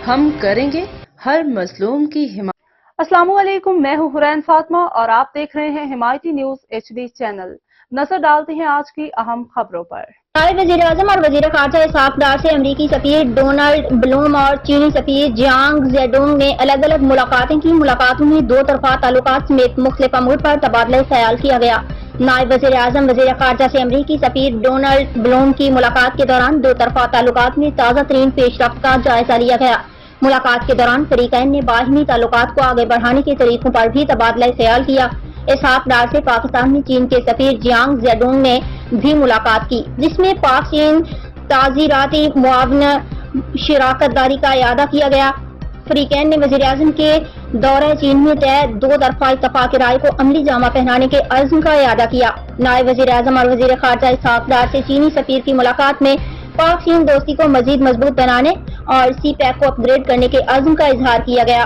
ہم کریں گے ہر مظلوم کی حمایت۔ السلام علیکم، میں ہوں حرین فاطمہ اور آپ دیکھ رہے ہیں حمایتی نیوز HD چینل۔ نظر ڈالتے ہیں آج کی اہم خبروں پر۔ نائب وزیر اعظم اور وزیر خارجہ اسحاق ڈار سے امریکی سفیر ڈونلڈ بلوم اور چینی سفیر جیانگ زیڈونگ نے الگ الگ ملاقاتیں کی۔ ملاقاتوں میں دو طرفہ تعلقات سمیت مختلف امور پر تبادلہ خیال کیا گیا۔ نائب وزیر اعظم وزیر خارجہ سے امریکی سفیر ڈونلڈ بلوم کی ملاقات کے دوران دو طرفہ تعلقات میں تازہ ترین پیش رفت کا جائزہ لیا گیا۔ ملاقات کے دوران فریقین نے باہمی تعلقات کو آگے بڑھانے کے طریقوں پر بھی تبادلہ خیال کیا۔ اسحاق ڈار سے پاکستان میں چین کے سفیر جیانگ زیڈونگ نے بھی ملاقات کی، جس میں پاک چین تعزیراتی معاونت شراکت داری کا اعادہ کیا گیا۔ فریقین نے وزیر اعظم کے دورہ چین میں طے دو طرفہ اتفاق رائے کو عملی جامہ پہنانے کے عزم کا اعادہ کیا۔ نائب وزیر اعظم اور وزیر خارجہ اسحاق ڈار سے چینی سفیر کی ملاقات میں پاک چین دوستی کو مزید مضبوط بنانے اور سی پیک کو اپ گریڈ کرنے کے عزم کا اظہار کیا گیا۔